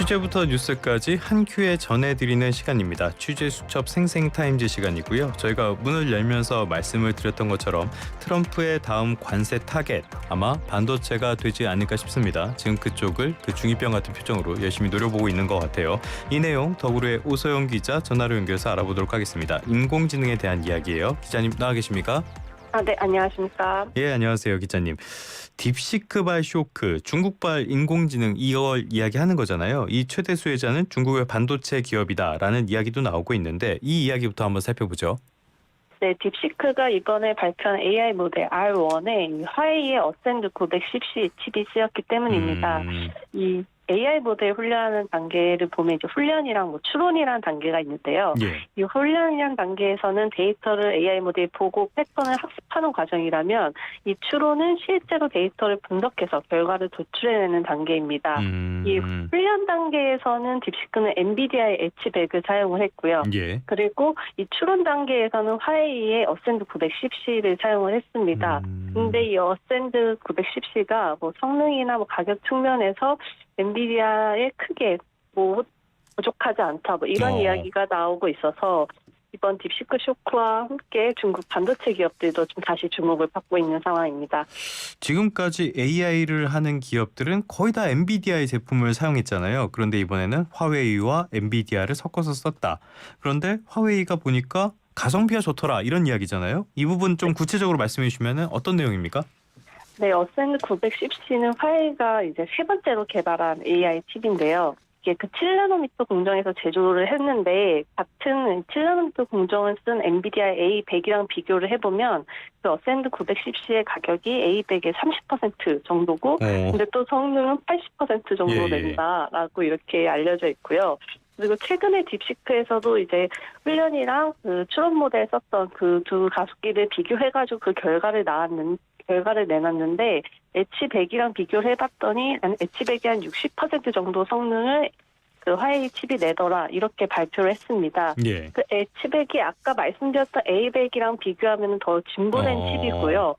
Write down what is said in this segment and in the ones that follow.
취재부터 뉴스까지 한 큐에 전해드리는 시간입니다. 취재 수첩 생생타임즈 시간이고요. 저희가 문을 열면서 말씀을 드렸던 것처럼 트럼프의 다음 관세 타겟 아마 반도체가 되지 않을까 싶습니다. 지금 그쪽을 그 중2병 같은 표정으로 열심히 노려보고 있는 것 같아요. 이 내용 더구로의 오소영 기자 전화로 연결해서 알아보도록 하겠습니다. 인공지능에 대한 이야기예요. 기자님 나와 계십니까? 네, 안녕하십니까. 예, 안녕하세요, 기자님. 딥시크발 쇼크, 중국발 인공지능 이걸 이야기하는 거잖아요. 이 최대 수혜자는 중국의 반도체 기업이다라는 이야기도 나오고 있는데 이 이야기부터 한번 살펴보죠. 네, 딥시크가 이번에 발표한 AI 모델 R1에 화웨이의 어센드 910C 칩이 쓰였기 때문입니다. 이 AI 모델 훈련하는 단계를 보면 이제 훈련이랑 추론이라는 단계가 있는데요. 예. 이 훈련이라는 단계에서는 데이터를 AI 모델이 보고 패턴을 학습하는 과정이라면 이 추론은 실제로 데이터를 분석해서 결과를 도출해내는 단계입니다. 이 훈련 단계에서는 딥시크는 엔비디아의 엣지백을 사용을 했고요. 예. 그리고 이 추론 단계에서는 화웨이의 어센드 910C를 사용을 했습니다. 근데 이 어센드 910C가 뭐 성능이나 뭐 가격 측면에서 엔비디아에 크게 뭐 부족하지 않다 뭐 이런 이야기가 나오고 있어서 이번 딥시크 쇼크와 함께 중국 반도체 기업들도 좀 다시 주목을 받고 있는 상황입니다. 지금까지 AI를 하는 기업들은 거의 다 엔비디아의 제품을 사용했잖아요. 그런데 이번에는 화웨이와 엔비디아를 섞어서 썼다. 그런데 화웨이가 보니까 가성비가 좋더라 이런 이야기잖아요. 이 부분 좀 구체적으로 말씀해 주시면 어떤 내용입니까? 네, 어센드 910C는 화웨이가 이제 세 번째로 개발한 AI 칩인데요. 이게 그 7나노미터 공정에서 제조를 했는데 같은 7나노미터 공정을 쓴 엔비디아 A100이랑 비교를 해보면 그 어센드 910C의 가격이 A100의 30% 정도고 근데 또 성능은 80% 정도 된다라고 이렇게 알려져 있고요. 그리고 최근에 딥시크에서도 이제 훈련이랑 그 추론 모델 썼던 그 두 가속기를 비교해가지고 그 결과를 내놨는데 엣지100이랑 비교를 해봤더니 엣지100이 한 60% 정도 성능을 그 화웨이 칩이 내더라 이렇게 발표를 했습니다. 예. 그 엣지100이 아까 말씀드렸던 A100이랑 비교하면 더 진보된 칩이고요.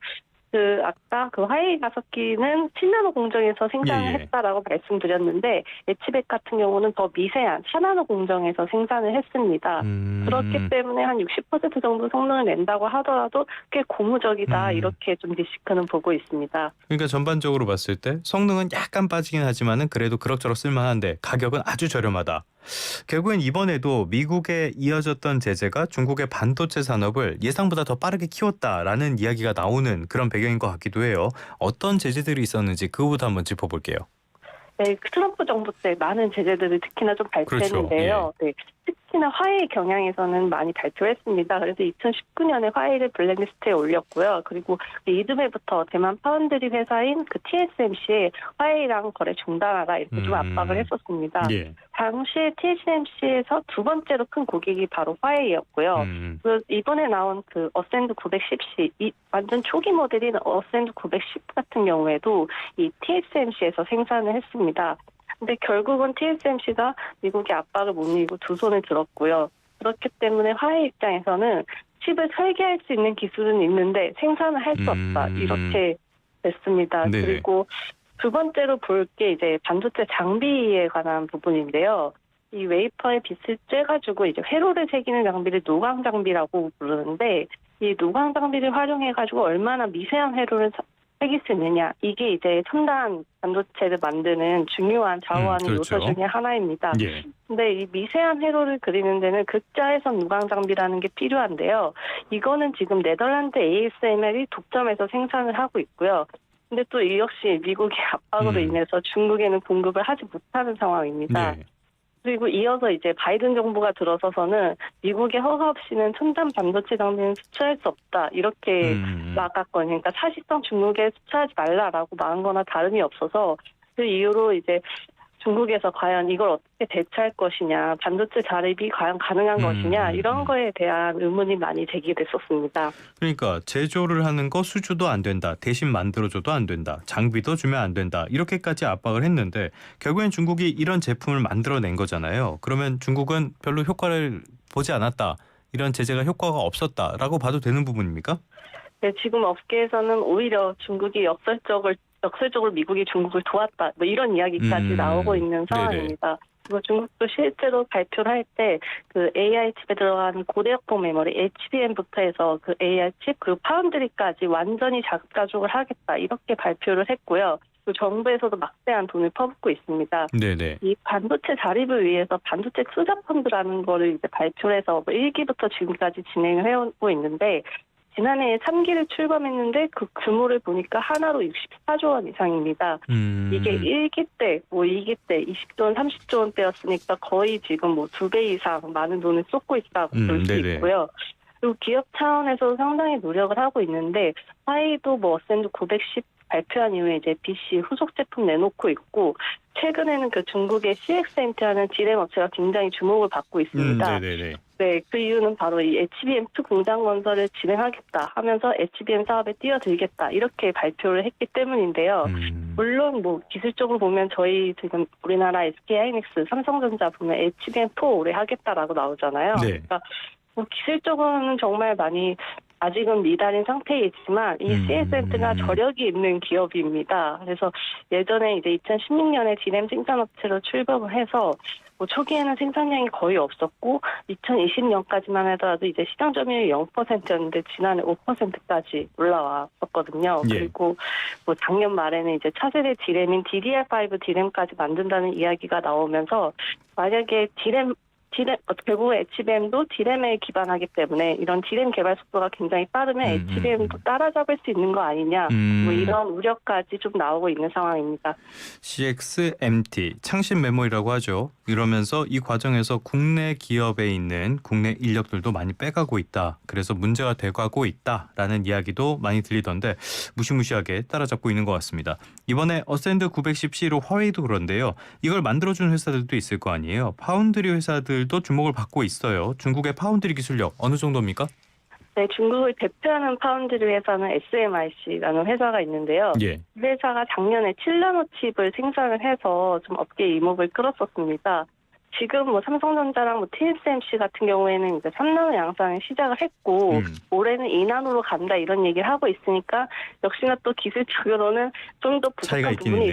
그 아까 그 화웨이 가속기는 7나노 공정에서 생산을 했다라고 말씀드렸는데 엣지100 같은 경우는 더 미세한 4나노 공정에서 생산을 했습니다. 그렇기 때문에 한 60% 정도 성능을 낸다고 하더라도 꽤 고무적이다 이렇게 좀 딥시크는 보고 있습니다. 그러니까 전반적으로 봤을 때 성능은 약간 빠지긴 하지만은 그래도 그럭저럭 쓸만한데 가격은 아주 저렴하다. 결국엔 이번에도 미국에 이어졌던 제재가 중국의 반도체 산업을 예상보다 더 빠르게 키웠다라는 이야기가 나오는 그런 배경인 것 같기도 해요. 어떤 제재들이 있었는지 그거부터 한번 짚어볼게요. 네, 트럼프 정부 때 많은 제재들을 특히나 좀 발표했는데요. 그렇죠. 네, 특히나 화웨이 경향에서는 많이 발표했습니다. 그래서 2019년에 화웨이를 블랙리스트에 올렸고요. 그리고 이듬해부터 대만 파운드리 회사인 그 TSMC에 화웨이랑 거래 중단하라 이렇게 좀 압박을 했었습니다. 예. 당시에 TSMC에서 두 번째로 큰 고객이 바로 화웨이였고요. 이번에 나온 그 어센드 910C, 이 완전 초기 모델인 어센드 910 같은 경우에도 이 TSMC에서 생산을 했습니다. 근데 결국은 TSMC가 미국의 압박을 못 이기고 두 손을 들었고요. 그렇기 때문에 화웨이 입장에서는 칩을 설계할 수 있는 기술은 있는데 생산을 할 수 없다. 이렇게 됐습니다. 네네. 그리고 두 번째로 볼 게 이제 반도체 장비에 관한 부분인데요. 이 웨이퍼에 빛을 쬐가지고 이제 회로를 새기는 장비를 노광 장비라고 부르는데 이 노광 장비를 활용해가지고 얼마나 미세한 회로를 새길 수 있느냐. 이게 이제 첨단 반도체를 만드는 중요한 좌우하는 그렇죠. 요소 중에 하나입니다. 예. 근데 이 미세한 회로를 그리는 데는 극자외선 노광 장비라는 게 필요한데요. 이거는 지금 네덜란드 ASML이 독점해서 생산을 하고 있고요. 근데 또 이 역시 미국의 압박으로 인해서 중국에는 공급을 하지 못하는 상황입니다. 네. 그리고 이어서 이제 바이든 정부가 들어서서는 미국의 허가 없이는 첨단 반도체 장비는 수출할 수 없다 이렇게 막았거든요. 그러니까 사실상 중국에 수출하지 말라라고 막은 거나 다름이 없어서 그 이후로 이제 중국에서 과연 이걸 어떻게 대처할 것이냐, 반도체 자립이 과연 가능한 것이냐 이런 거에 대한 의문이 많이 제기됐었습니다. 그러니까 제조를 하는 거 수주도 안 된다. 대신 만들어줘도 안 된다. 장비도 주면 안 된다. 이렇게까지 압박을 했는데 결국엔 중국이 이런 제품을 만들어낸 거잖아요. 그러면 중국은 별로 효과를 보지 않았다. 이런 제재가 효과가 없었다라고 봐도 되는 부분입니까? 네, 지금 업계에서는 오히려 중국이 역설적으로 미국이 중국을 도왔다. 뭐 이런 이야기까지 나오고 있는 상황입니다. 그리고 중국도 실제로 발표를 할 때 그 AI 칩에 들어가는 고대역폭 메모리 HBM부터 해서 그 AI 칩 그리고 파운드리까지 완전히 자급자족을 하겠다 이렇게 발표를 했고요. 또 정부에서도 막대한 돈을 퍼붓고 있습니다. 네네. 이 반도체 자립을 위해서 반도체 투자 펀드라는 거를 이제 발표를 해서 1기부터 지금까지 진행을 해오고 있는데 지난해 3기를 출범했는데 그 규모를 보니까 하나로 64조 원 이상입니다. 이게 1기 때, 2기 때 20조 원, 30조 원대였으니까 거의 지금 2배 이상 많은 돈을 쏟고 있다고 볼 수 네네. 있고요. 그리고 기업 차원에서 상당히 노력을 하고 있는데 화웨이도 어센드 910 발표한 이후에 이제 BC 후속 제품 내놓고 있고 최근에는 그 중국의 CXMT라는 디램 업체가 굉장히 주목을 받고 있습니다. 네네네. 네, 그 이유는 바로 이 HBM2 공장 건설을 진행하겠다 하면서 HBM 사업에 뛰어들겠다 이렇게 발표를 했기 때문인데요. 물론 기술적으로 보면 저희 지금 우리나라 SK하이닉스, 삼성전자 보면 HBM4 올해 하겠다라고 나오잖아요. 네. 그러니까 기술적으로는 정말 많이 아직은 미달인 상태에 있지만 이 CXMT가 저력이 있는 기업입니다. 그래서 예전에 이제 2016년에 디램 생산업체로 출범을 해서 초기에는 생산량이 거의 없었고 2020년까지만 하더라도 이제 시장 점유율이 0%였는데 지난해 5%까지 올라왔었거든요. 예. 그리고 작년 말에는 이제 차세대 디램인 DDR5 디램까지 만든다는 이야기가 나오면서 만약에 결국 HBM도 디램에 기반하기 때문에 이런 디램 개발 속도가 굉장히 빠르면 HBM도 따라잡을 수 있는 거 아니냐 이런 우려까지 좀 나오고 있는 상황입니다. CXMT 창신 메모리라고 하죠. 이러면서 이 과정에서 국내 기업에 있는 국내 인력들도 많이 빼가고 있다. 그래서 문제가 돼가고 있다라는 이야기도 많이 들리던데 무시무시하게 따라잡고 있는 것 같습니다. 이번에 어센드 910C로 화웨이도 그런데요. 이걸 만들어주는 회사들도 있을 거 아니에요. 파운드리 회사들도 주목을 받고 있어요. 중국의 파운드리 기술력 어느 정도입니까? 네, 중국을 대표하는 파운드리 회사는 SMIC라는 회사가 있는데요. 예. 이 회사가 작년에 7나노 칩을 생산을 해서 좀 업계 이목을 끌었었습니다. 지금 삼성전자랑 TSMC 같은 경우에는 이제 3나노 양산을 시작을 했고 올해는 2나노로 간다 이런 얘기를 하고 있으니까 역시나 또 기술적으로는 좀 더 부족한 부분이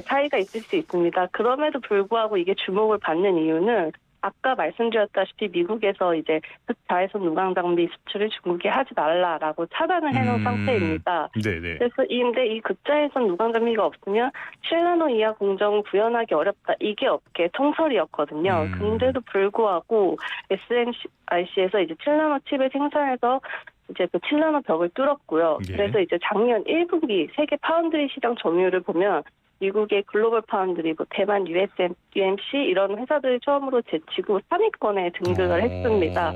차이가 있을 수 있습니다. 그럼에도 불구하고 이게 주목을 받는 이유는 아까 말씀드렸다시피 미국에서 이제 흑자외선 누광 장비 수출을 중국에 하지 말라라고 차단을 해놓은 상태입니다. 네네. 그래서 이 극자외선 누광 장비가 없으면 7나노 이하 공정을 구현하기 어렵다. 이게 업계 통설이었거든요. 근데도 불구하고 SMIC에서 이제 7나노 칩을 생산해서 이제 그 7나노 벽을 뚫었고요. 예. 그래서 이제 작년 1분기 세계 파운드리 시장 점유율을 보면 미국의 글로벌 파운드리, 대만 UMC 이런 회사들이 처음으로 제치고 3위권에 등극을 했습니다.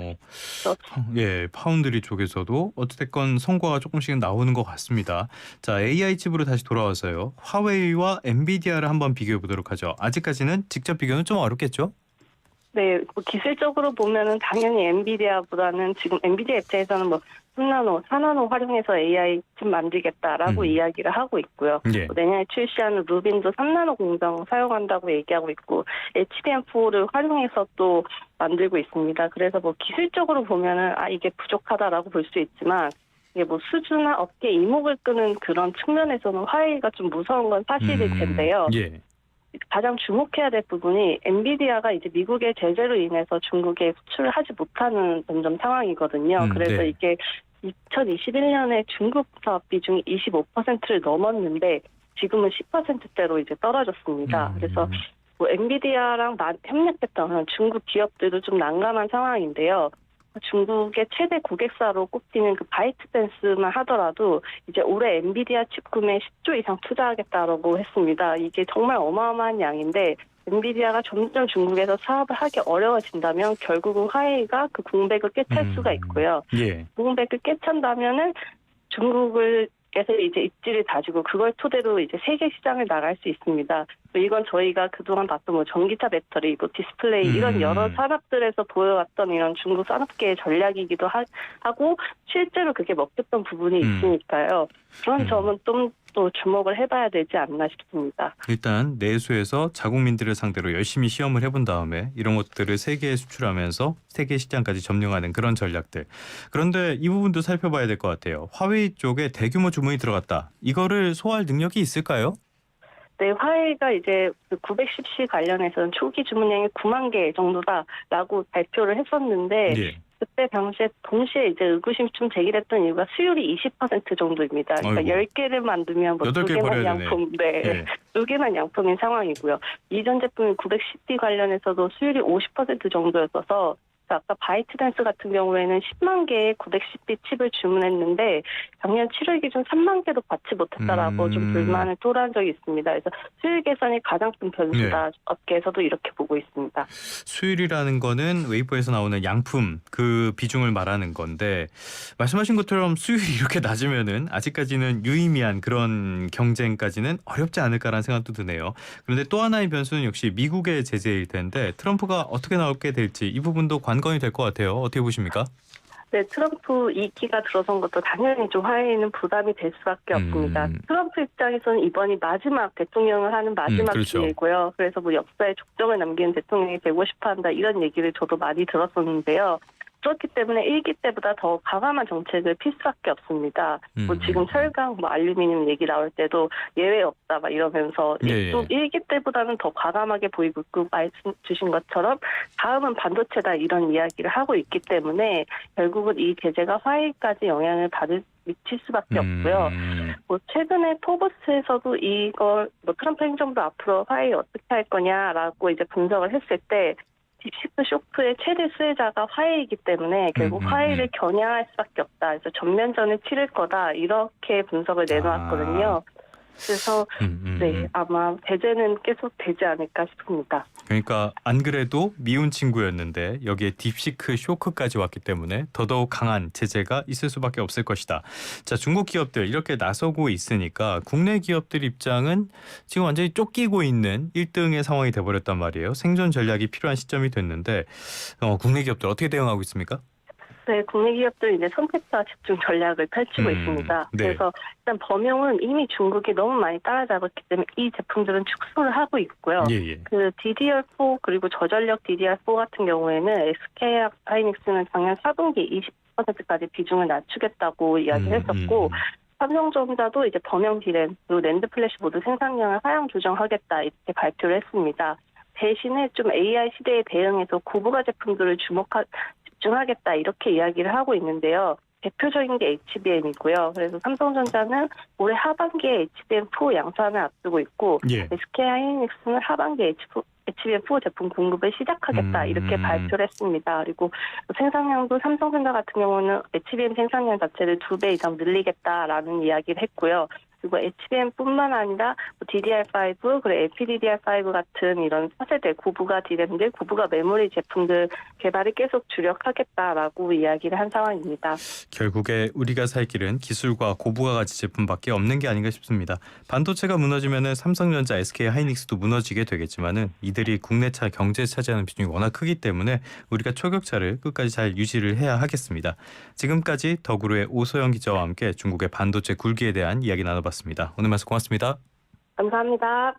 예, 파운드리 쪽에서도 어찌됐건 성과가 조금씩 나오는 것 같습니다. 자, AI 칩으로 다시 돌아와서요. 화웨이와 엔비디아를 한번 비교해 보도록 하죠. 아직까지는 직접 비교는 좀 어렵겠죠? 네, 기술적으로 보면은 당연히 엔비디아보다는 지금 엔비디아 입장에서는 3나노, 4나노 활용해서 AI 칩 만들겠다라고 이야기를 하고 있고요. 예. 내년에 출시하는 루빈도 3나노 공정 사용한다고 얘기하고 있고 HBM4를 활용해서 또 만들고 있습니다. 그래서 기술적으로 보면은 이게 부족하다라고 볼 수 있지만 이게 수주나 업계 이목을 끄는 그런 측면에서는 화웨이가 좀 무서운 건 사실일 텐데요. 예. 가장 주목해야 될 부분이 엔비디아가 이제 미국의 제재로 인해서 중국에 수출을 하지 못하는 점점 상황이거든요. 그래서 네. 이게 2021년에 중국 사업 비중이 25%를 넘었는데 지금은 10%대로 이제 떨어졌습니다. 그래서 엔비디아랑 협력했던 중국 기업들도 좀 난감한 상황인데요. 중국의 최대 고객사로 꼽히는 그 바이트댄스만 하더라도 이제 올해 엔비디아 칩 구매에 10조 이상 투자하겠다라고 했습니다. 이게 정말 어마어마한 양인데 엔비디아가 점점 중국에서 사업을 하기 어려워진다면 결국은 화웨이가 그 공백을 꿰찰 수가 있고요. 예. 공백을 꿰찬다면은 중국에서 이제 입지를 다지고 그걸 토대로 이제 세계 시장을 나갈 수 있습니다. 이건 저희가 그동안 봤던 전기차 배터리, 디스플레이 이런 여러 산업들에서 보여왔던 이런 중국 산업계의 전략이기도 하고 실제로 그게 먹혔던 부분이 있으니까요. 그런 점은 좀 또 주목을 해봐야 되지 않나 싶습니다. 일단 내수에서 자국민들을 상대로 열심히 시험을 해본 다음에 이런 것들을 세계에 수출하면서 세계 시장까지 점령하는 그런 전략들. 그런데 이 부분도 살펴봐야 될 것 같아요. 화웨이 쪽에 대규모 주문이 들어갔다. 이거를 소화할 능력이 있을까요? 네, 화웨이가 이제 그 910C 관련해서는 초기 주문량이 9만 개 정도다라고 발표를 했었는데 예. 그때 당시에 동시에 이제 의구심이 좀 제기됐던 이유가 수율이 20% 정도입니다. 그러니까 아이고. 10개를 만들면 뭐 8개 2개만 버려야 양품, 네. 예. 2개만 양품인 상황이고요. 이전 제품인 910D 관련해서도 수율이 50% 정도였어서 아까 바이트댄스 같은 경우에는 10만 개의 910D 칩을 주문했는데 작년 7월 기준 3만 개도 받지 못했다라고 좀 불만을 토로한 적이 있습니다. 그래서 수율 개선이 가장 큰 변수다. 업계에서도 이렇게 보고 있습니다. 수율이라는 거는 웨이퍼에서 나오는 양품 그 비중을 말하는 건데 말씀하신 것처럼 수율이 이렇게 낮으면은 아직까지는 유의미한 그런 경쟁까지는 어렵지 않을까라는 생각도 드네요. 그런데 또 하나의 변수는 역시 미국의 제재일 텐데 트럼프가 어떻게 나오게 될지 이 부분도 관건이 될 것 같아요. 어떻게 보십니까? 네, 트럼프 2기가 들어선 것도 당연히 좀 화해에는 부담이 될 수밖에 없습니다. 트럼프 입장에서는 이번이 마지막 대통령을 하는 마지막 그렇죠. 기회고요. 그래서 뭐 역사에 족적을 남기는 대통령이 되고 싶어한다 이런 얘기를 저도 많이 들었었는데요. 그렇기 때문에 1기 때보다 더 과감한 정책을 필 수밖에 없습니다. 뭐 지금 철강, 뭐 알루미늄 얘기 나올 때도 예외 없다 막 이러면서 또 1기 때보다는 더 과감하게 보이고 그 말씀 주신 것처럼 다음은 반도체다 이런 이야기를 하고 있기 때문에 결국은 이 제재가 화웨이까지 영향을 미칠 수밖에 없고요. 뭐 최근에 포브스에서도 이걸 뭐 트럼프 행정부 앞으로 화웨이 어떻게 할 거냐라고 이제 분석을 했을 때 딥시크 쇼크의 최대 수혜자가 화웨이이기 때문에 결국 화웨이를 겨냥할 수밖에 없다. 그래서 전면전을 치를 거다. 이렇게 분석을 내놓았거든요. 그래서 네, 아마 제재는 계속 되지 않을까 싶습니다. 그러니까 안 그래도 미운 친구였는데 여기에 딥시크 쇼크까지 왔기 때문에 더더욱 강한 제재가 있을 수밖에 없을 것이다. 자, 중국 기업들 이렇게 나서고 있으니까 국내 기업들 입장은 지금 완전히 쫓기고 있는 1등의 상황이 돼버렸단 말이에요. 생존 전략이 필요한 시점이 됐는데 국내 기업들 어떻게 대응하고 있습니까? 네, 국내 기업들 이제 선택과 집중 전략을 펼치고 있습니다. 네. 그래서 일단 범용은 이미 중국이 너무 많이 따라잡았기 때문에 이 제품들은 축소를 하고 있고요. 그 DDR4 그리고 저전력 DDR4 같은 경우에는 SK 하이닉스는 작년 4분기 20%까지 비중을 낮추겠다고 이야기했었고 삼성전자도 이제 범용 디램 그리고 낸드 플래시 모두 생산량을 하향 조정하겠다 이렇게 발표를 했습니다. 대신에 좀 AI 시대에 대응해서 고부가 제품들을 집중하겠다 이렇게 이야기를 하고 있는데요. 대표적인 게 HBM이고요. 그래서 삼성전자는 올해 하반기에 HBM4 양산을 앞두고 있고 SK 하이닉스는 하반기에 HBM4 제품 공급을 시작하겠다 이렇게 발표를 했습니다. 그리고 생산량도 삼성전자 같은 경우는 HBM 생산량 자체를 2배 이상 늘리겠다라는 이야기를 했고요. 그리고 HBM뿐만 아니라 DDR5 그리고 LPDDR5 같은 이런 4세대 고부가 디램들, 고부가 메모리 제품들 개발을 계속 주력하겠다라고 이야기를 한 상황입니다. 결국에 우리가 살 길은 기술과 고부가 가치 제품밖에 없는 게 아닌가 싶습니다. 반도체가 무너지면은 삼성전자, SK 하이닉스도 무너지게 되겠지만은 이들이 국내차 경제에 차지하는 비중이 워낙 크기 때문에 우리가 초격차를 끝까지 잘 유지를 해야 하겠습니다. 지금까지 더구로의 오소영 기자와 함께 중국의 반도체 굴기에 대한 이야기 나눠봤습니다. 오늘 말씀 고맙습니다. 감사합니다.